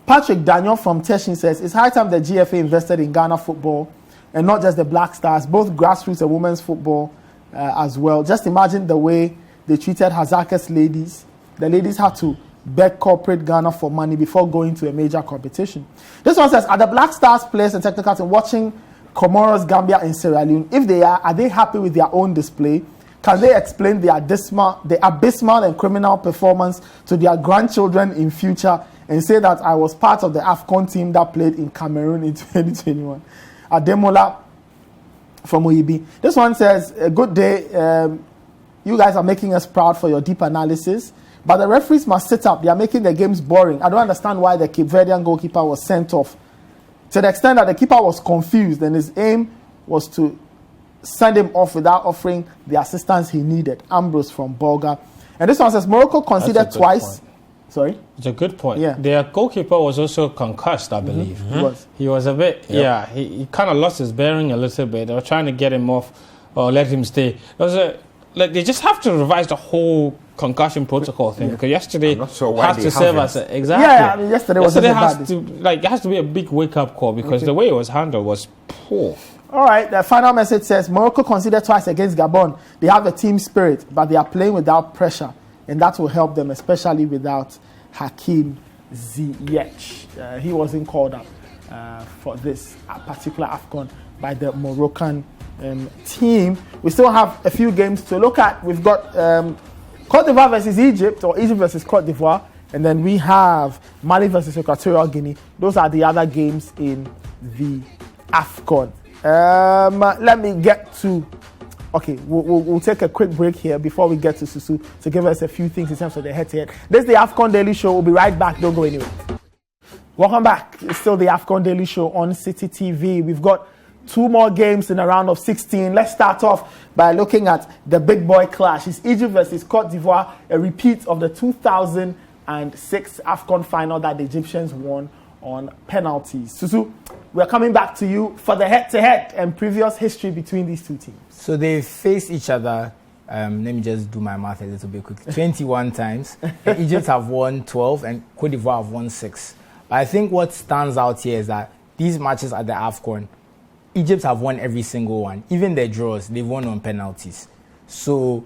Patrick Daniel from Teshin says, it's high time the GFA invested in Ghana football and not just the Black Stars, both grassroots and women's football as well. Just imagine the way they treated Hazaka's ladies. The ladies had to beg corporate Ghana for money before going to a major competition. This one says, are the Black Stars players and technical team watching Comoros, Gambia, and Sierra Leone? If they are they happy with their own display? Can they explain the abysmal and criminal performance to their grandchildren in future and say that I was part of the AFCON team that played in Cameroon in 2021? Ademola from Oibi. This one says, a good day. You guys are making us proud for your deep analysis. But the referees must sit up. They are making the games boring. I don't understand why the Cape Verdean goalkeeper was sent off. To the extent that the keeper was confused and his aim was to send him off without offering the assistance he needed. Ambrose from Bolga. And this one says, Morocco conceded twice. Point. Sorry? It's a good point. Yeah. Their goalkeeper was also concussed, I believe. He was a bit, he kind of lost his bearing a little bit. They were trying to get him off or let him stay. They just have to revise the whole concussion protocol thing because yesterday I'm not sure why has they to serve as exactly. Yeah, I mean, yesterday was it has to be a big wake up call because the way it was handled was poor. All right, the final message says Morocco conceded twice against Gabon. They have a team spirit, but they are playing without pressure, and that will help them, especially without Hakim Ziyech. He wasn't called up for this particular AFCON by the Moroccan team. We still have a few games to look at. We've got Cote d'Ivoire versus Egypt, or Egypt versus Cote d'Ivoire, and then we have Mali versus Equatorial Guinea. Those are the other games in the AFCON. Let me get to... Okay, we'll take a quick break here before we get to Susu to give us a few things in terms of the head-to-head. This is the AFCON Daily Show. We'll be right back. Don't go anywhere. Welcome back. It's still the AFCON Daily Show on Citi TV. We've got 2 more games in a round of 16. Let's start off by looking at the big boy clash. It's Egypt versus Cote d'Ivoire, a repeat of the 2006 AFCON final that the Egyptians won on penalties. Susu, we're coming back to you for the head-to-head and previous history between these two teams. So they faced each other, let me just do my math a little bit quickly, 21 times. Egypt have won 12 and Cote d'Ivoire have won 6. But I think what stands out here is that these matches at the AFCON, Egypt have won every single one. Even their draws, they've won on penalties. So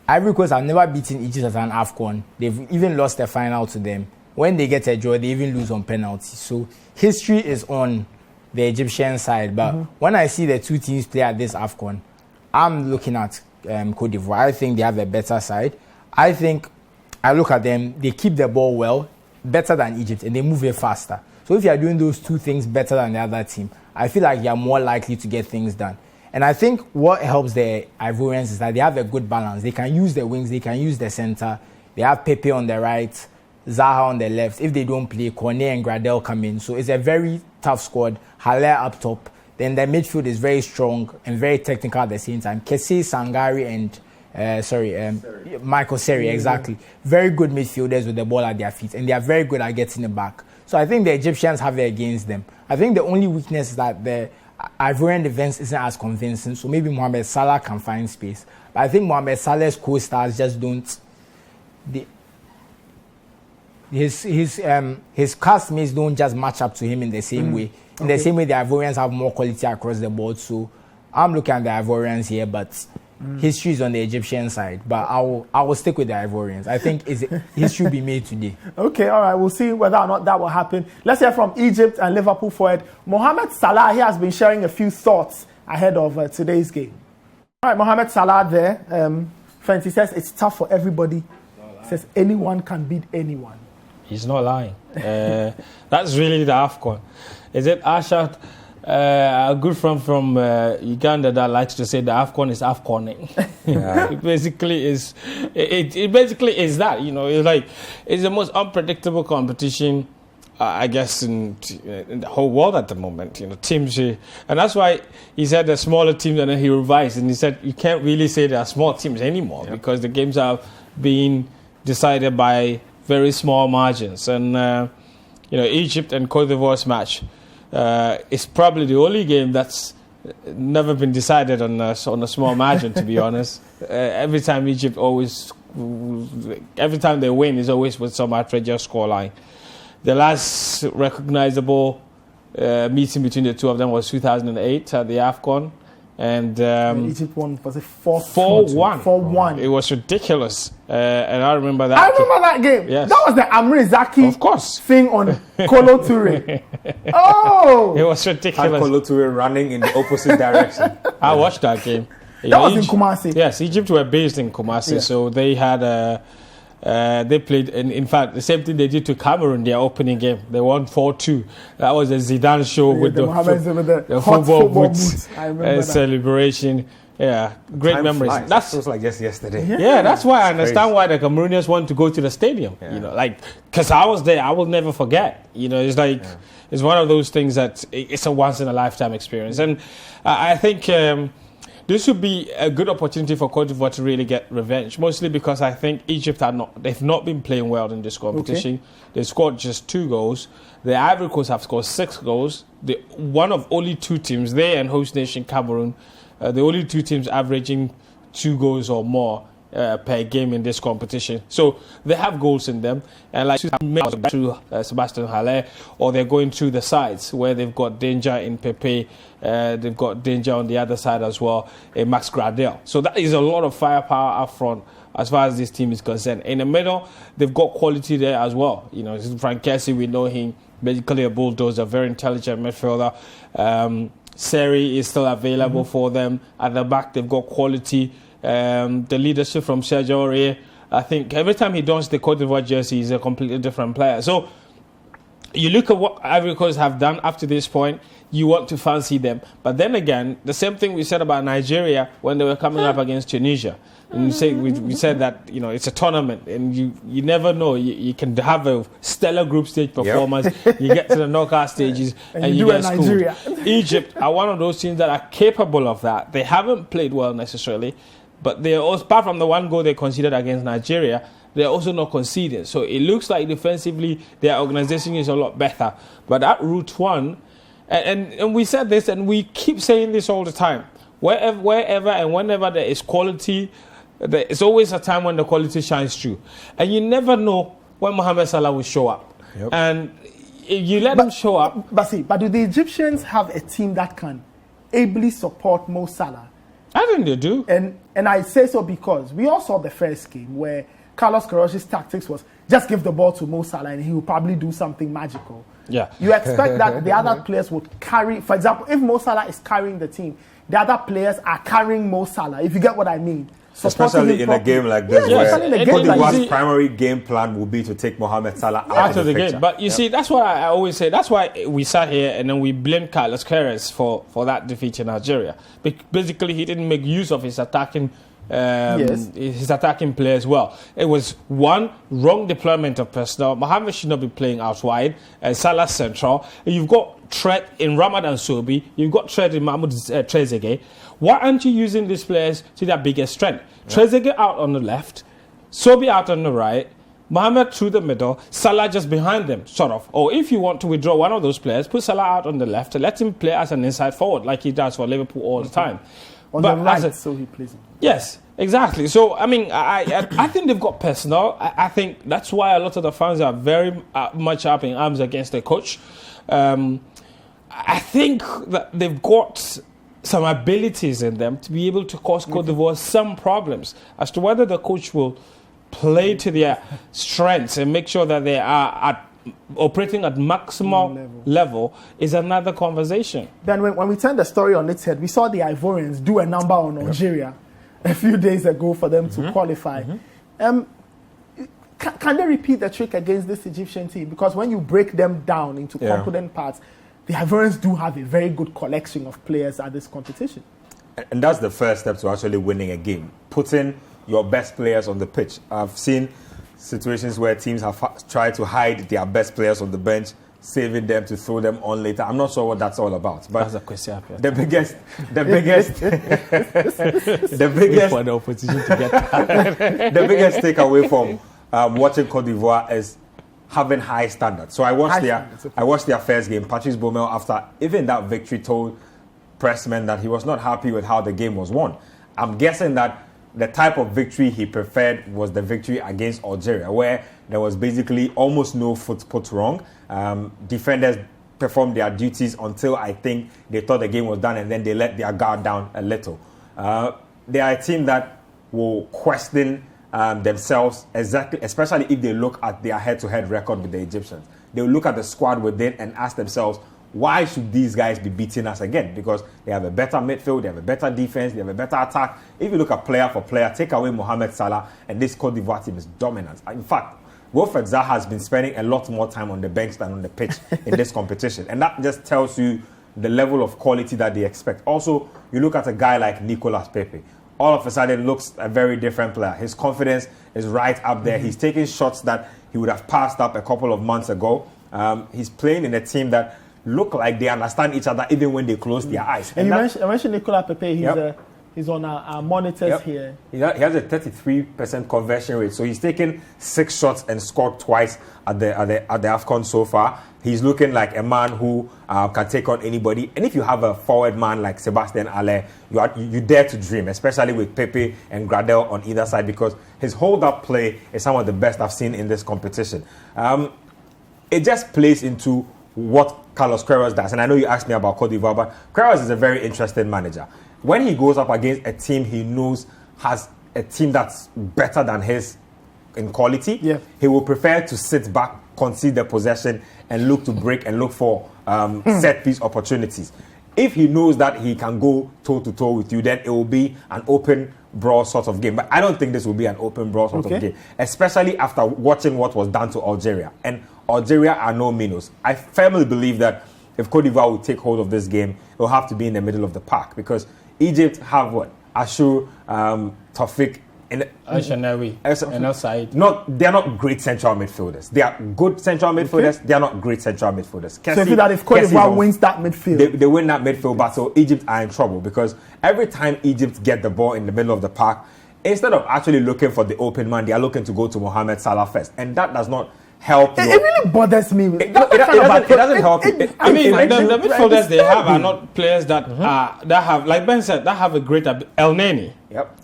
Ivory Coast have never beaten Egypt at an AFCON. They've even lost the final to them. When they get a draw, they even lose on penalties. So history is on the Egyptian side. But when I see the two teams play at this AFCON, I'm looking at Cote d'Ivoire. I think they have a better side. I look at them, they keep the ball well, better than Egypt, and they move it faster. So if you are doing those two things better than the other team, I feel like you are more likely to get things done. And I think what helps the Ivorians is that they have a good balance. They can use the wings, they can use the center. They have Pepe on the right, Zaha on the left. If they don't play, Cornet and Gradel come in. So it's a very tough squad. Haller up top. Then the midfield is very strong and very technical at the same time. Kessie, Sangari, and Michael Seri, exactly. Very good midfielders with the ball at their feet, and they are very good at getting it back. So I think the Egyptians have it against them. I think the only weakness is that the Ivorian defense isn't as convincing, so maybe Mohamed Salah can find space. But I think Mohamed Salah's co-stars just don't. His castmates don't just match up to him in the same way. In the same way, the Ivorians have more quality across the board. So I'm looking at the Ivorians here, but history is on the Egyptian side. But I will stick with the Ivorians. I think history will be made today. Okay, all right. We'll see whether or not that will happen. Let's hear from Egypt and Liverpool forward Mohamed Salah. He has been sharing a few thoughts ahead of today's game. All right, Mohamed Salah there. Fancy says it's tough for everybody. Says anyone can beat anyone. He's not lying. That's really the AFCON. Is it Ashat, a good friend from Uganda that likes to say the AFCON is AFCONing. Yeah. It basically is. It basically is that. You know, it's the most unpredictable competition, I guess, in the whole world at the moment. You know, teams, and that's why he said the smaller teams, and then he revised and he said you can't really say they are small teams anymore because the games are being decided by very small margins. And Egypt and Cote d'Ivoire's match is probably the only game that's never been decided on a small margin, to be honest. Every time every time they win is always with some outrageous scoreline. The last recognizable meeting between the two of them was 2008 at the AFCON. And Egypt won, was it 4-1? 4-1. It was ridiculous. And I remember that. I remember that game. Yes. That was the Amri Zaki of course. thing on Kolo Toure. Oh! It was ridiculous. And Kolo Toure running in the opposite direction. I watched that game. That was in Kumasi. Yes, Egypt were based in Kumasi, so they had they played, in fact, the same thing they did to Cameroon, their opening game. They won 4-2. That was a Zidane show with the football boots celebration. Yeah, great Time memories. Flies. That feels like just yesterday. Yeah, that's why I understand why the Cameroonians want to go to the stadium. Yeah. You know, because I was there, I will never forget. You know, it's it's one of those things that it's a once in a lifetime experience, and I think. This would be a good opportunity for Cote d'Ivoire to really get revenge, mostly because I think Egypt they've not been playing well in this competition. Okay. They scored just 2 goals. The Ivory Coast have scored 6 goals. One of only 2 teams, they and host nation Cameroon, the only 2 teams averaging 2 goals or more per game in this competition. So they have goals in them, and through Sebastian Haller, or they're going through the sides where they've got danger in Pepe, they've got danger on the other side as well, in Max Gradel. So that is a lot of firepower up front as far as this team is concerned. In the middle, they've got quality there as well. You know, Frank Kessie, we know him, basically a bulldozer, very intelligent midfielder. Seri is still available for them. At the back, they've got quality. The leadership from Sergio Aurier, I think every time he dons the Cote d'Ivoire jersey, he's a completely different player. So you look at what Ivory Coast have done up to this point, you want to fancy them. But then again, the same thing we said about Nigeria when they were coming up against Tunisia. And we said that, you know, it's a tournament and you never know. You can have a stellar group stage performance. Yep. You get to the knockout stages and you get schooled. Egypt are one of those teams that are capable of that. They haven't played well necessarily, but they're also, apart from the 1 goal they conceded against Nigeria, they're also not conceding. So it looks like defensively their organization is a lot better. But at route 1, and we said this and we keep saying this all the time, wherever and whenever there is quality, there is always a time when the quality shines through. And you never know when Mohamed Salah will show up. Yep. And if you let him show up... But do the Egyptians have a team that can ably support Mo Salah? I think they do. And I say so because we all saw the first game where Carlos Queiroz's tactics was just give the ball to Mo Salah and he will probably do something magical. Yeah. You expect that the other players would carry, for example, if Mo Salah is carrying the team, the other players are carrying Mo Salah, if you get what I mean. Especially in a game like this, where Cote d'Ivoire's like primary game plan will be to take Mohamed Salah out of the picture. game. But you see, that's why I always say, that's why we sat here and then we blamed Carlos Queiroz for that defeat in Algeria. Basically, he didn't make use of his attacking play as well. It was one wrong deployment of personnel. Mohamed should not be playing out wide. Salah central. You've got threat in Ramadan Sobi. You've got threat in Mahmoud Trezeguet. Why aren't you using these players to their biggest strength? Yeah. Trezeguet out on the left, Sobi out on the right, Mohamed through the middle, Salah just behind them, sort of. Or if you want to withdraw one of those players, put Salah out on the left and let him play as an inside forward like he does for Liverpool all the time. On the right, so he plays. Yes, exactly. So, I mean, I think they've got personnel. I think that's why a lot of the fans are very much up in arms against the coach. I think that they've got some abilities in them to be able to cause Cote d'Ivoire some problems. As to whether the coach will play to their strengths and make sure that they are operating at maximal level is another conversation. Then when we turned the story on its head, we saw the Ivorians do a number on Algeria a few days ago for them to qualify. Can they repeat the trick against this Egyptian team? Because when you break them down into component parts, the Ivorians do have a very good collection of players at this competition. And that's the first step to actually winning a game. Putting your best players on the pitch. I've seen situations where teams have tried to hide their best players on the bench, saving them to throw them on later. I'm not sure what that's all about. But that's a question. The biggest for the opposition to get that. The biggest takeaway from watching Cote d'Ivoire is having high standards. So I watched their first game. Patrice Baumel, after even that victory, told pressmen that he was not happy with how the game was won. I'm guessing that the type of victory he preferred was the victory against Algeria, where there was basically almost no foot put wrong. Defenders performed their duties until I think they thought the game was done, and then they let their guard down a little. They are a team that will question themselves, exactly, especially if they look at their head-to-head record with the Egyptians. They will look at the squad within and ask themselves, why should these guys be beating us again? Because they have a better midfield, they have a better defense, they have a better attack. If you look at player for player, take away Mohamed Salah, and this Cote d'Ivoire team is dominant. In fact, Wilfred Zaha has been spending a lot more time on the bench than on the pitch in this competition. And that just tells you the level of quality that they expect. Also, you look at a guy like Nicolas Pepe. All of a sudden looks a very different player. His confidence is right up there. He's taking shots that he would have passed up a couple of months ago. He's playing in a team that look like they understand each other even when they close their eyes. And you mentioned Nicolas Pepe. He's on our monitors here. He has a 33% conversion rate. So he's taken 6 shots and scored twice at the AFCON so far. He's looking like a man who can take on anybody. And if you have a forward man like Sebastian Haller, you dare to dream, especially with Pepe and Gradel on either side, because his hold-up play is some of the best I've seen in this competition. It just plays into what Carlos Queiroz does. And I know you asked me about Cote d'Ivoire, but Queiroz is a very interesting manager. When he goes up against a team he knows has a team that's better than his in quality, he will prefer to sit back, concede the possession, and look to break and look for set-piece opportunities. If he knows that he can go toe-to-toe with you, then it will be an open brawl sort of game. But I don't think this will be an open brawl sort of game, especially after watching what was done to Algeria. And Algeria are no minnows. I firmly believe that if Cote d'Ivoire will take hold of this game, it will have to be in the middle of the park, because Egypt have what? Ashur, Tawfiq, and Al-Shanawi, and outside. They're not great central midfielders. They are good central midfielders. They are not great central midfielders. So if Cote d'Ivoire wins that midfield, they win that midfield battle, Egypt are in trouble, because every time Egypt get the ball in the middle of the park, instead of actually looking for the open man, they are looking to go to Mohamed Salah first, and that does not help. It really bothers me. It doesn't help. I mean, the midfielders they have are not players that have, like Ben said, that have a great El Neni.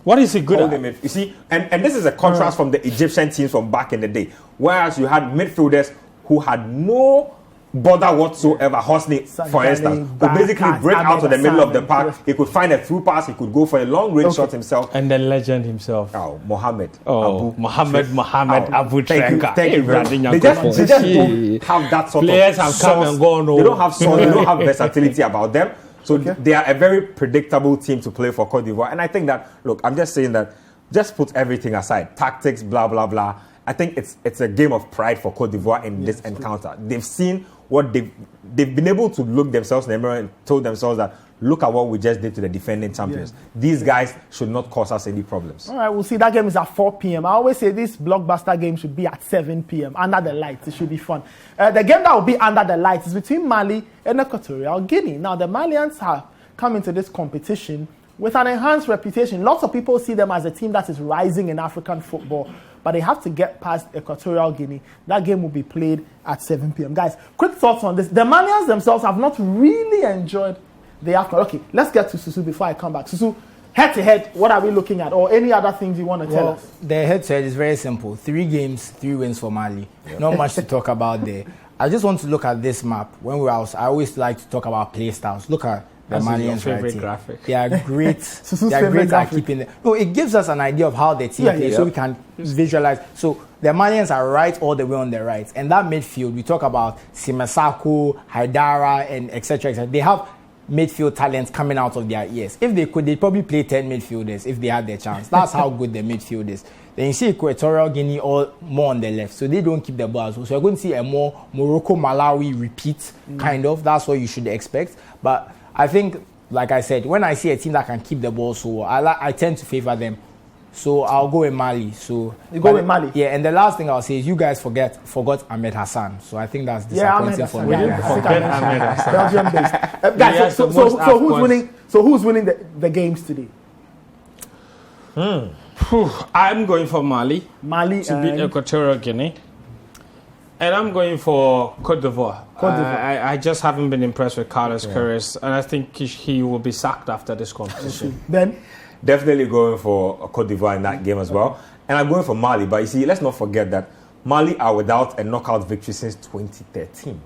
What is he good at? You see, and this is a contrast from the Egyptian teams from back in the day, whereas you had midfielders who had no bother whatsoever. Hosni, for instance, could basically break out of the middle of the park. He could find a through pass. He could go for a long range shot himself. And the legend himself. Mohammed. Mohammed Abu Treka. Thank you very much. They just don't have that sort players of have come and gone. They don't have sauce. They don't have versatility about them. So they are a very predictable team to play for Cote d'Ivoire. And I think that, look, I'm just saying that just put everything aside. Tactics, blah, blah, blah. I think it's a game of pride for Cote d'Ivoire in this encounter. They've seen what they've been able to look themselves in the mirror and told themselves that, look at what we just did to the defending champions. These guys should not cause us any problems. All right, we'll see. That game is at 4 p.m. I always say this blockbuster game should be at 7 p.m. under the lights. It should be fun. The game that will be under the lights is between Mali and Equatorial Guinea. Now, the Malians have come into this competition with an enhanced reputation. Lots of people see them as a team that is rising in African football, but they have to get past Equatorial Guinea. That game will be played at 7 p.m. Guys, quick thoughts on this. The Malians themselves have not really enjoyed the AFCON. Okay, let's get to Susu before I come back. Susu, head-to-head, what are we looking at? Or any other things you want to tell us? The head-to-head is very simple. 3 games, 3 wins for Mali. Not much to talk about there. I just want to look at this map. I always like to talk about play styles. Look at the Malians right here. Graphic. They are great. They are great at keeping it. No, it gives us an idea of how the team plays, so we can visualize. So the Malians are right all the way on the right, and that midfield we talk about Simasako, Haidara, and etc. They have midfield talents coming out of their ears. If they could, they'd probably play 10 midfielders if they had their chance. That's how good the midfield is. Then you see Equatorial Guinea all more on the left, so they don't keep the ball as well. So you're going to see a more Morocco, Malawi repeat kind of. That's what you should expect. But I think, like I said, when I see a team that can keep the ball so well, I tend to favor them. So I'll go with Mali. So you go with Mali? Yeah, and the last thing I'll say is you guys forgot Ahmed Hassan. So I think that's disappointing for me. Forget Ahmed Hassan. Belgium based. Guys, so who's winning? So who's winning the games today? I'm going for Mali to beat Equatorial Guinea. And I'm going for Cote d'Ivoire. I just haven't been impressed with Carlos Queiroz, and I think he will be sacked after this competition. Then, definitely going for Cote d'Ivoire in that game as well. And I'm going for Mali. But you see, let's not forget that Mali are without a knockout victory since 2013.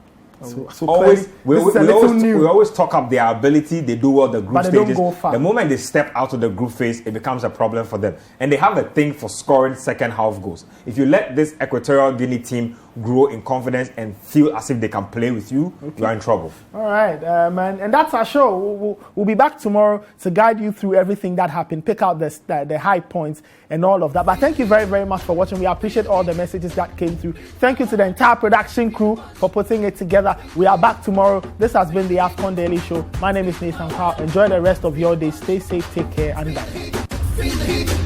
We always talk up their ability. They do well the group stages. They don't go far. The moment they step out of the group phase, it becomes a problem for them. And they have a thing for scoring second half goals. If you let this Equatorial Guinea team grow in confidence and feel as if they can play with you, you are in trouble. All right, man. And that's our show. We'll be back tomorrow to guide you through everything that happened, pick out the high points and all of that. But thank you very, very much for watching. We appreciate all the messages that came through. Thank you to the entire production crew for putting it together. We are back tomorrow. This has been the AFCON Daily Show. My name is Nathan Carl. Enjoy the rest of your day. Stay safe, take care, and bye.